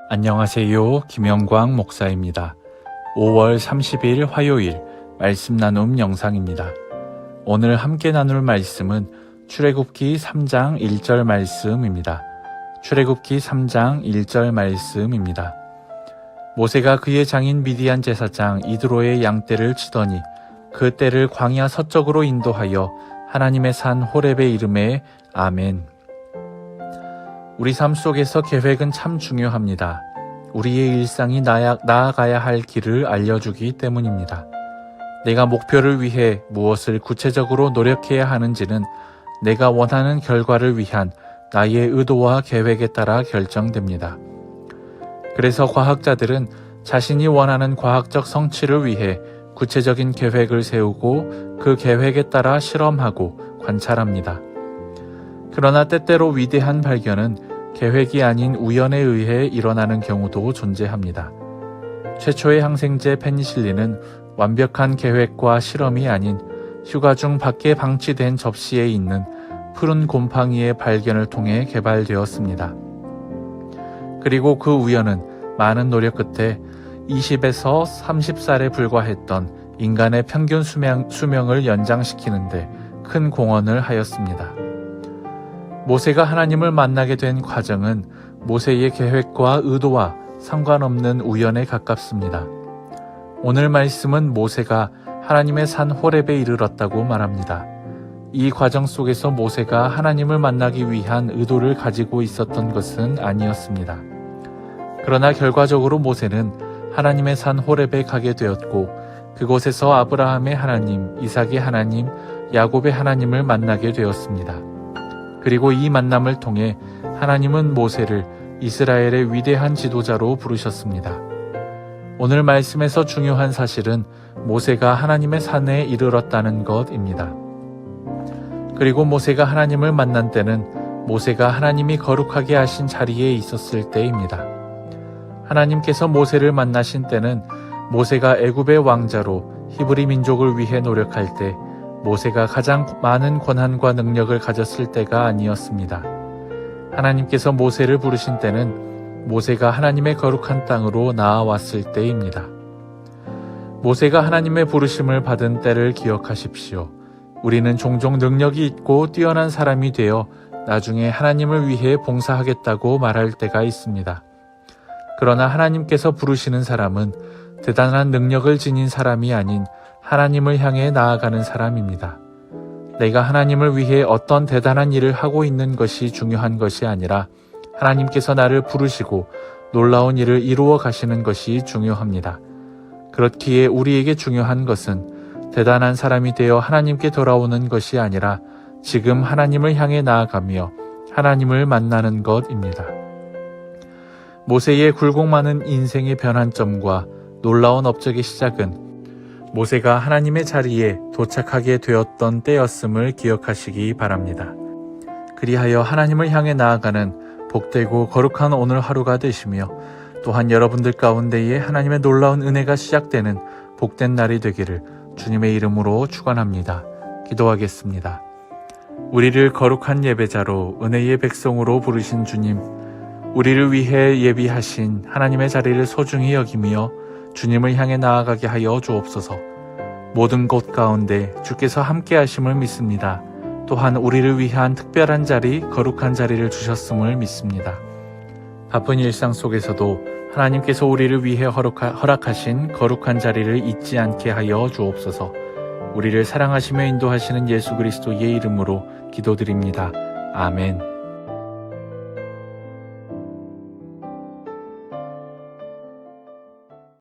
안녕하세요. 김영광 목사입니다. 5월 30일 화요일 말씀 나눔 영상입니다. 오늘 함께 나눌 말씀은 출애굽기 3장 1절 말씀입니다. 출애굽기 3장 1절 말씀입니다. 모세가 그의 장인 미디안 제사장 이드로의 양떼를 치더니 그 떼를 광야 서쪽으로 인도하여 하나님의 산 호렙에 이르매 아멘. 우리 삶 속에서 계획은 참 중요합니다. 우리의 일상이 나아가야 할 길을 알려주기 때문입니다. 내가 목표를 위해 무엇을 구체적으로 노력해야 하는지는 내가 원하는 결과를 위한 나의 의도와 계획에 따라 결정됩니다. 그래서 과학자들은 자신이 원하는 과학적 성취를 위해 구체적인 계획을 세우고 그 계획에 따라 실험하고 관찰합니다. 그러나 때때로 위대한 발견은 계획이 아닌 우연에 의해 일어나는 경우도 존재합니다. 최초의 항생제 페니실린은 완벽한 계획과 실험이 아닌 휴가 중 밖에 방치된 접시에 있는 푸른 곰팡이의 발견을 통해 개발되었습니다. 그리고 그 우연은 많은 노력 끝에 20에서 30살에 불과했던 인간의 평균 수명을 연장시키는데 큰 공헌을 하였습니다. 모세가 하나님을 만나게 된 과정은 모세의 계획과 의도와 상관없는 우연에 가깝습니다. 오늘 말씀은 모세가 하나님의 산 호렙에 이르렀다고 말합니다. 이 과정 속에서 모세가 하나님을 만나기 위한 의도를 가지고 있었던 것은 아니었습니다. 그러나 결과적으로 모세는 하나님의 산 호렙에 가게 되었고 그곳에서 아브라함의 하나님, 이삭의 하나님, 야곱의 하나님을 만나게 되었습니다. 그리고 이 만남을 통해 하나님은 모세를 이스라엘의 위대한 지도자로 부르셨습니다. 오늘 말씀에서 중요한 사실은 모세가 하나님의 산에 이르렀다는 것입니다. 그리고 모세가 하나님을 만난 때는 모세가 하나님이 거룩하게 하신 자리에 있었을 때입니다. 하나님께서 모세를 만나신 때는 모세가 애굽의 왕자로 히브리 민족을 위해 노력할 때 모세가 가장 많은 권한과 능력을 가졌을 때가 아니었습니다. 하나님께서 모세를 부르신 때는 모세가 하나님의 거룩한 땅으로 나아왔을 때입니다. 모세가 하나님의 부르심을 받은 때를 기억하십시오. 우리는 종종 능력이 있고 뛰어난 사람이 되어 나중에 하나님을 위해 봉사하겠다고 말할 때가 있습니다. 그러나 하나님께서 부르시는 사람은 대단한 능력을 지닌 사람이 아닌 하나님을 향해 나아가는 사람입니다. 내가 하나님을 위해 어떤 대단한 일을 하고 있는 것이 중요한 것이 아니라 하나님께서 나를 부르시고 놀라운 일을 이루어 가시는 것이 중요합니다. 그렇기에 우리에게 중요한 것은 대단한 사람이 되어 하나님께 돌아오는 것이 아니라 지금 하나님을 향해 나아가며 하나님을 만나는 것입니다. 모세의 굴곡 많은 인생의 변환점과 놀라운 업적의 시작은 모세가 하나님의 자리에 도착하게 되었던 때였음을 기억하시기 바랍니다. 그리하여 하나님을 향해 나아가는 복되고 거룩한 오늘 하루가 되시며 또한 여러분들 가운데에 하나님의 놀라운 은혜가 시작되는 복된 날이 되기를 주님의 이름으로 축원합니다. 기도하겠습니다. 우리를 거룩한 예배자로 은혜의 백성으로 부르신 주님, 우리를 위해 예비하신 하나님의 자리를 소중히 여기며 주님을 향해 나아가게 하여 주옵소서. 모든 곳 가운데 주께서 함께 하심을 믿습니다. 또한 우리를 위한 특별한 자리, 거룩한 자리를 주셨음을 믿습니다. 바쁜 일상 속에서도 하나님께서 우리를 위해 허락하신 거룩한 자리를 잊지 않게 하여 주옵소서. 우리를 사랑하시며 인도하시는 예수 그리스도의 이름으로 기도드립니다. 아멘.